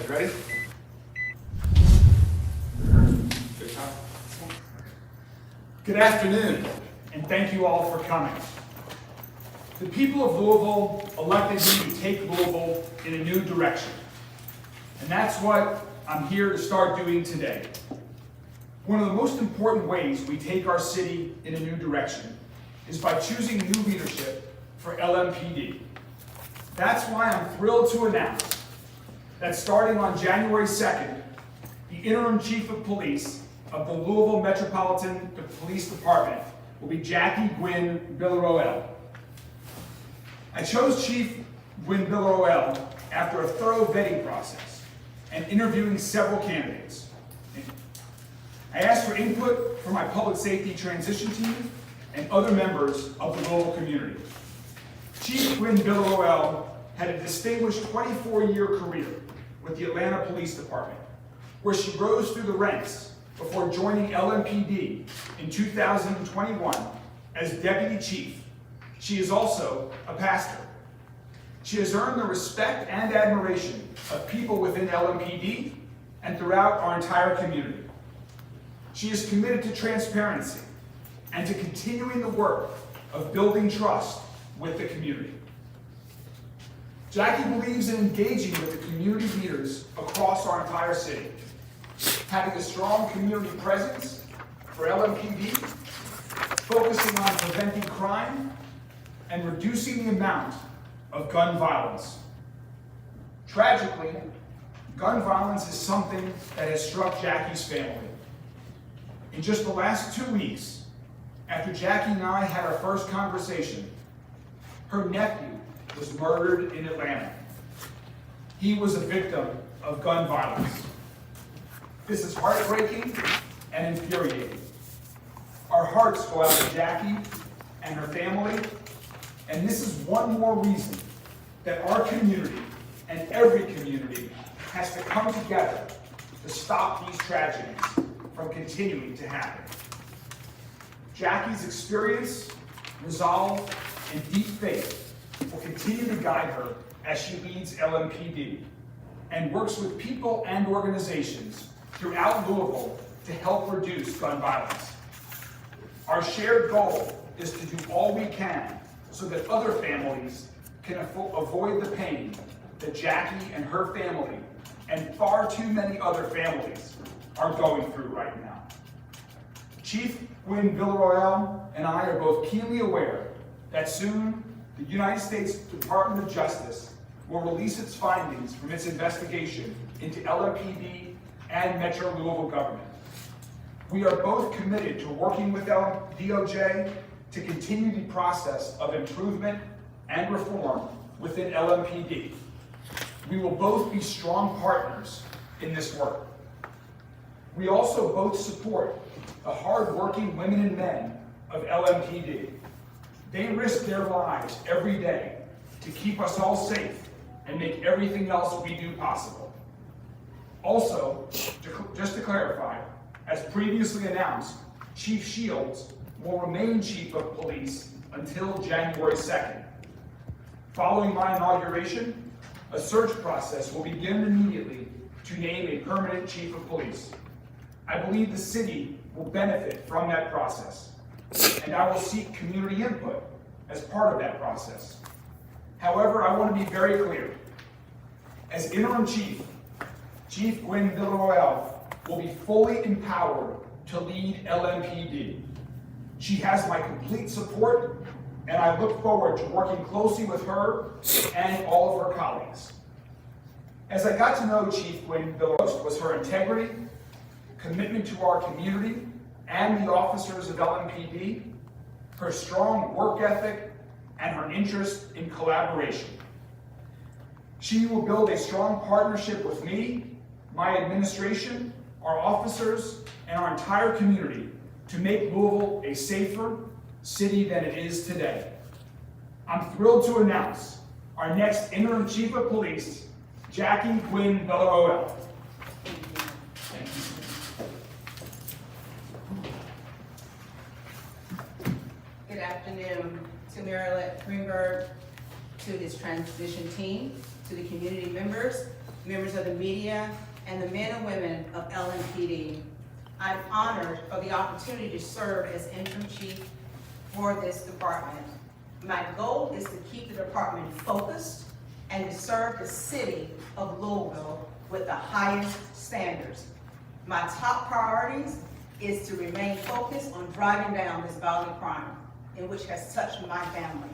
guys ready? Good time. Good afternoon, and thank you all for coming. The people of Louisville elected me to take Louisville in a new direction. And that's what I'm here to start doing today. One of the most important ways we take our city in a new direction is by choosing new leadership for LMPD. That's why I'm thrilled to announce that starting on January 2nd, the interim chief of police of the Louisville Metropolitan Police Department will be Jackie Gwynn Villaroel. I chose Chief Gwynn Villaroel after a thorough vetting process and interviewing several candidates. I asked for input from my public safety transition team and other members of the Louisville community. Chief Gwynn Villaroel had a distinguished 24-year career with the Atlanta Police Department, where she rose through the ranks before joining LMPD in 2021 as deputy chief. She is also a pastor. She has earned the respect and admiration of people within LMPD and throughout our entire community. She is committed to transparency and to continuing the work of building trust with the community. Jackie believes in engaging with the community leaders across our entire city, having a strong community presence for LMPD, focusing on preventing crime, and reducing the amount of gun violence. Tragically, gun violence is something that has struck Jackie's family. In just the last 2 weeks, after Jackie and I had our first conversation, her nephew was murdered in Atlanta. He was a victim of gun violence. This is heartbreaking and infuriating. Our hearts go out to Jackie and her family, and this is one more reason that our community and every community has to come together to stop these tragedies from continuing to happen. Jackie's experience, resolve, and deep faith will continue to guide her as she leads LMPD and works with people and organizations throughout Louisville to help reduce gun violence. Our shared goal is to do all we can so that other families can avoid the pain that Jackie and her family and far too many other families are going through right now. Chief Gwynn Villaroel and I are both keenly aware that soon the United States Department of Justice will release its findings from its investigation into LMPD and Metro Louisville government. We are both committed to working with DOJ to continue the process of improvement and reform within LMPD. We will both be strong partners in this work. We also both support the hard-working women and men of LMPD. They risk their lives every day to keep us all safe and make everything else we do possible. Also, just to clarify, as previously announced, Chief Shields will remain Chief of Police until January 2nd. Following my inauguration, a search process will begin immediately to name a permanent Chief of Police. I believe the city will benefit from that process, and I will seek community input as part of that process. However, I want to be very clear. As interim chief, Chief Gwynn Villaroel will be fully empowered to lead LMPD. She has my complete support, and I look forward to working closely with her and all of her colleagues. As I got to know Chief Gwynn Villaroel was her integrity, commitment to our community and the officers of LMPD, her strong work ethic, and her interest in collaboration. She will build a strong partnership with me, my administration, our officers, and our entire community to make Louisville a safer city than it is today. I'm thrilled to announce our next interim chief of police, Jackie Gwynn Villaroel. Thank you. Good afternoon to Mayor-elect Greenberg, to his transition team, to the community members, members of the media, and the men and women of LMPD. I'm honored for the opportunity to serve as interim chief for this department. My goal is to keep the department focused and to serve the city of Louisville with the highest standards. My top priorities is to remain focused on driving down this violent crime, in which has touched my family.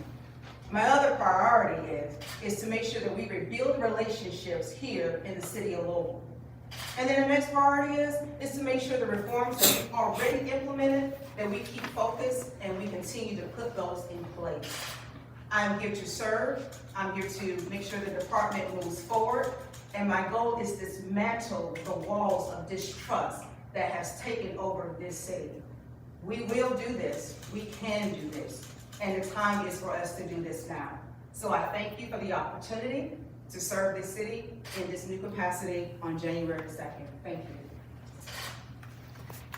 My other priority is to make sure that we rebuild relationships here in the city of Louisville. And then the next priority is to make sure the reforms that we've already implemented, that we keep focused and we continue to put those in place. I'm here to serve. I'm here to make sure the department moves forward. And my goal is to dismantle the walls of distrust that has taken over this city. We will do this. We can do this. And the time is for us to do this now. So I thank you for the opportunity to serve this city in this new capacity on January 2nd. Thank you.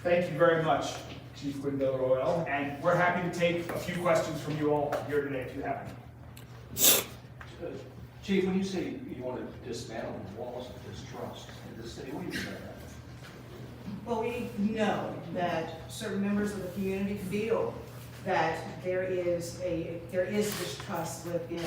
Thank you very much, Chief Quinn-Royal, and we're happy to take a few questions from you all here today if you have any. Chief, when you say you want to dismantle the walls of distrust in the city, what do you mean by that? Well, we know that certain members of the community feel that there is distrust within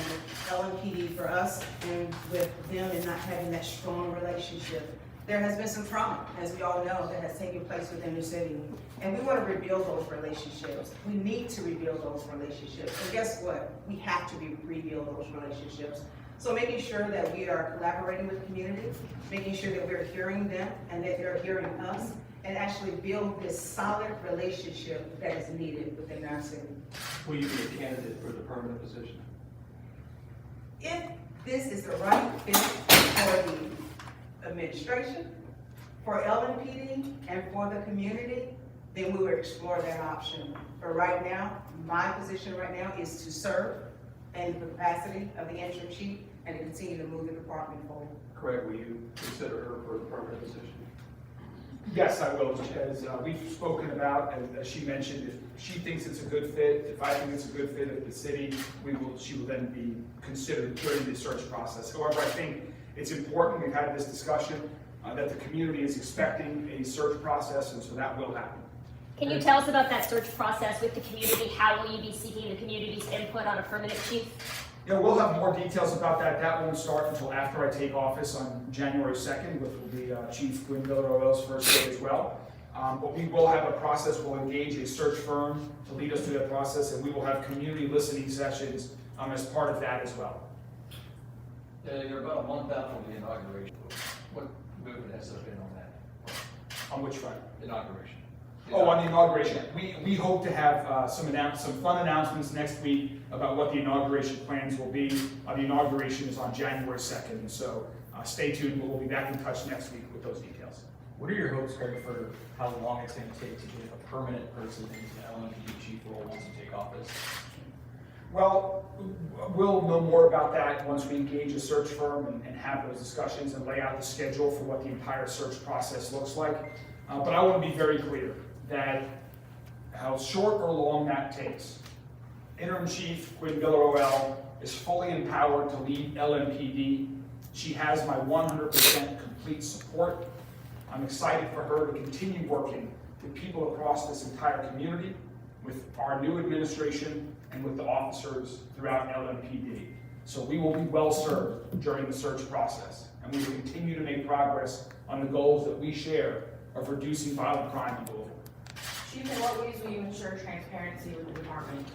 LMPD for us and with them and not having that strong relationship. There has been some trauma, as we all know, that has taken place within the city. And we want to rebuild those relationships. We need to rebuild those relationships. And guess what? We have to rebuild those relationships. So making sure that we are collaborating with the community, making sure that we're hearing them and that they're hearing us, and actually build this solid relationship that is needed within our city. Will you be a candidate for the permanent position? If this is the right fit for the administration, for LMPD, and for the community, then we would explore that option. But right now, my position right now is to serve in the capacity of the interim chief and to continue to move the department forward. Craig, will you consider her for the permanent position? Yes, I will, as we've spoken about, as she mentioned, if she thinks it's a good fit, if I think it's a good fit at the city, she will then be considered during the search process. However, I think it's important, we've had this discussion, that the community is expecting a search process, and so that will happen. Can you tell us about that search process with the community? How will you be seeking the community's input on a permanent chief? Yeah, we'll have more details about that. That won't start until after I take office on January 2nd, which will be Chief Quinn-Royal's first day as well. But we will have a process. We'll engage a search firm to lead us through that process, and we will have community listening sessions as part of that as well. Yeah, you're about a month out from the inauguration. What movement has there been on that? On which front? Inauguration. Oh, on the inauguration. We hope to have some fun announcements next week about what the inauguration plans will be. The inauguration is on January 2nd, so stay tuned. We'll be back in touch next week with those details. What are your hopes, Craig, for how long it's going to take to get a permanent person into the LMPD chief role once you take office? Well, we'll know more about that once we engage a search firm and have those discussions and lay out the schedule for what the entire search process looks like. But I want to be very clear that how short or long that takes, Interim Chief Quinn-Royal is fully empowered to lead LMPD. She has my 100% complete support. I'm excited for her to continue working with people across this entire community, with our new administration, and with the officers throughout LMPD. So we will be well served during the search process, and we will continue to make progress on the goals that we share of reducing violent crime in Louisville. Chief, in what ways will you ensure transparency with the department?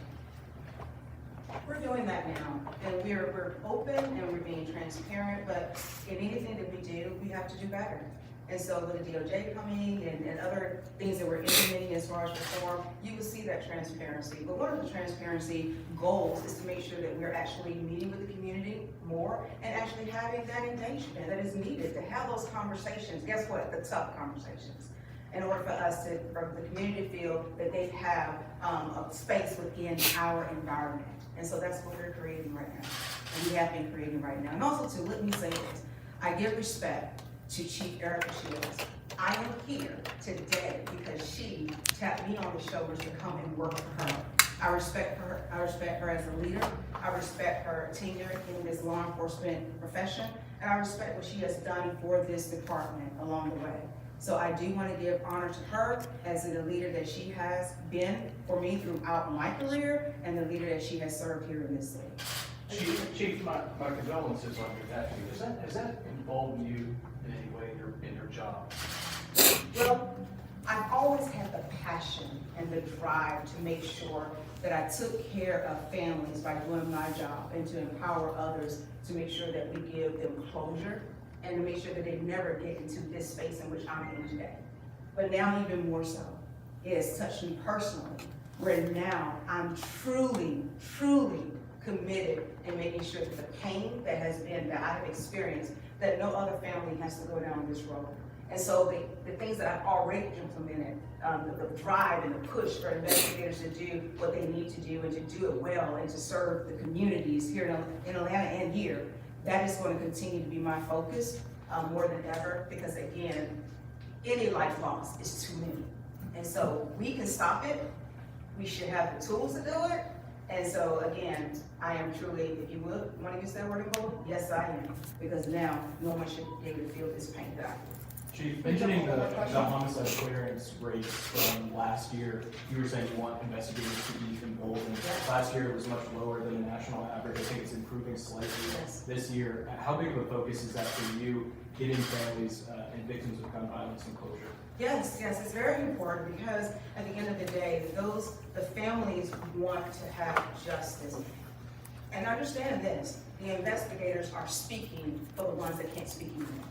We're doing that now, and we're open and we're being transparent, but in anything that we do, we have to do better. And so with the DOJ coming and other things that we're implementing as far as reform, you will see that transparency. But one of the transparency goals is to make sure that we're actually meeting with the community more and actually having that engagement that is needed to have those conversations. Guess what? The tough conversations. In order for us to, for the community to feel that they have a space within our environment. And so that's what we're creating right now. And we have been creating right now. And also to let me say this, I give respect to Chief Erica Shields. I am here today because she tapped me on the shoulders to come and work for her. I respect her. I respect her as a leader. I respect her tenure in this law enforcement profession. and I respect what she has done for this department along the way. So I do want to give honor to her as the leader that she has been for me throughout my career and the leader that she has served here in this city. Chief, my condolences on your nephew. Has that involved you in any way in your job? Well, I've always had the passion and the drive to make sure that I took care of families by doing my job and to empower others to make sure that we give them closure and to make sure that they never get into this space in which I'm in today. But now even more so, it has touched me personally, where now I'm truly, truly committed in making sure that the pain that I have experienced, that no other family has to go down this road. And so the things that I've already implemented, the drive and the push for investigators to do what they need to do and to do it well and to serve the communities here in Atlanta and here, that is going to continue to be my focus more than ever, because again, any life loss is too many. And so we can stop it. We should have the tools to do it. And so again, I am truly, if you would want to use that word in bold, yes I am, because now no one should be able to feel this pain that I feel. Chief, mentioning the homicide clearance rates from last year, you were saying you want investigators to be emboldened. Yes. Last year it was much lower than the national average. I think it's improving slightly this year. How big of a focus is that for you, getting families and victims of gun violence in closure? Yes, it's very important, because at the end of the day, the families want to have justice. And understand this, the investigators are speaking for the ones that can't speak anymore.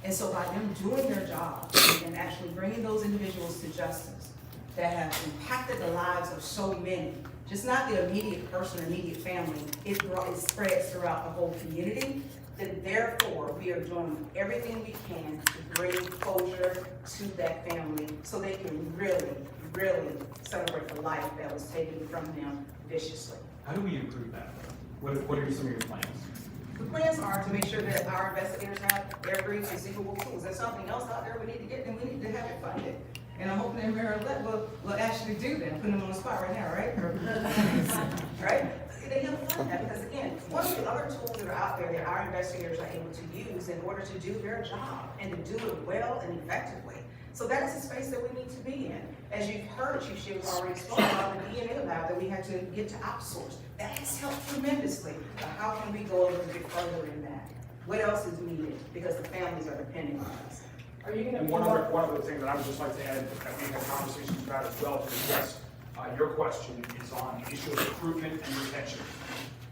And so by them doing their job and actually bringing those individuals to justice that have impacted the lives of so many, just not the immediate person, immediate family, it spreads throughout the whole community, then therefore we are doing everything we can to bring closure to that family so they can really, really celebrate the life that was taken from them viciously. How do we improve that? What are some of your plans? The plans are to make sure that our investigators have every conceivable tools. There's something else out there we need to get, and we need to have it funded. And I'm hoping that Mayor Lett will actually do that. I'm putting them on the spot right now, right? Right? They have to fund that, because again, one of the other tools that are out there that our investigators are able to use in order to do their job and to do it well and effectively. So that is the space that we need to be in. As you've heard, Chief Shields already spoke about the DNA lab that we had to get to outsource. That has helped tremendously. But how can we go a little bit further in that? What else is needed? Because the families are depending on us. Are you gonna? And one other thing that I would just like to add that we had conversations about as well to address your question is on the issue of recruitment and retention.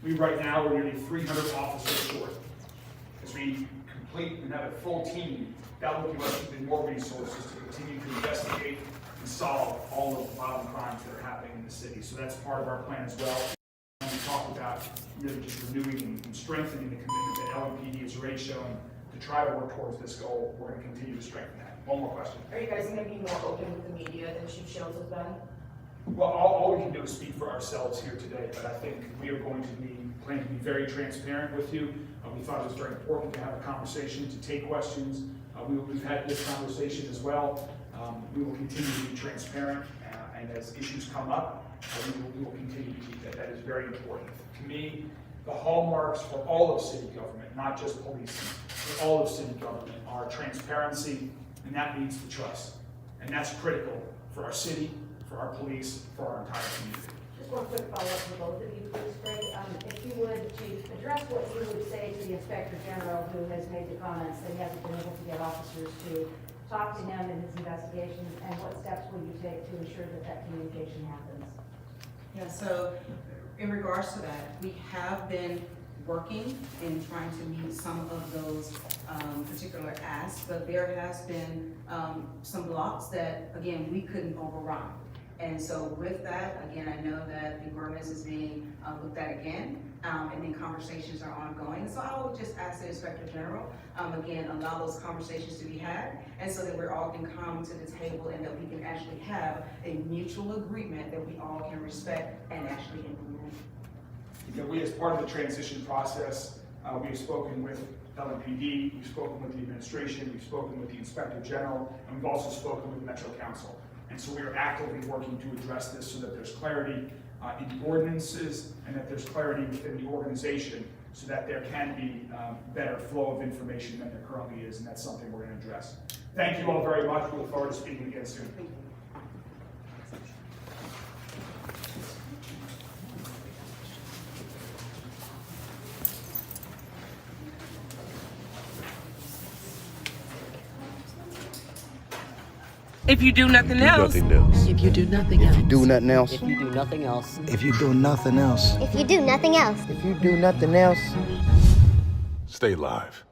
We right now are nearly 300 officers short. As we complete and have a full team, that will give us even more resources to continue to investigate and solve all of the violent crimes that are happening in the city. So that's part of our plan as well. And we talked about really just renewing and strengthening the commitment that LMPD has already shown to try to work towards this goal. We're going to continue to strengthen that. One more question. Are you guys gonna be more open with the media than Chief Shields has been? Well, all we can do is speak for ourselves here today, but I think we are going to plan to be very transparent with you. We thought it was very important to have a conversation, to take questions. We've had this conversation as well. We will continue to be transparent, and as issues come up, we will continue to keep that. That is very important. To me, the hallmarks for all of city government, not just policing, but all of city government, are transparency, and that leads to trust. And that's critical for our city, for our police, for our entire community. Just one quick follow-up for both of you, please, Craig. If you would, Chief, address what you would say to the Inspector General who has made the comments that he hasn't been able to get officers to talk to him in his investigations, and what steps will you take to ensure that that communication happens? Yeah, so in regards to that, we have been working in trying to meet some of those particular asks, but there has been some blocks that, again, we couldn't override. And so with that, again, I know that the ordinance is being looked at again, and then conversations are ongoing. So I would just ask the Inspector General, again, allow those conversations to be had, and so that we're all can come to the table and that we can actually have a mutual agreement that we all can respect and actually implement. You know, we, as part of the transition process, we've spoken with LMPD, we've spoken with the administration, we've spoken with the Inspector General, and we've also spoken with Metro Council. And so we are actively working to address this so that there's clarity in the ordinances, and that there's clarity within the organization so that there can be better flow of information than there currently is, and that's something we're going to address. Thank you all very much. We look forward to speaking again soon. If you do nothing else, If you do nothing else. If you do nothing else. If you do nothing else. If you do nothing else. If you do nothing else. If you do nothing else. Stay live.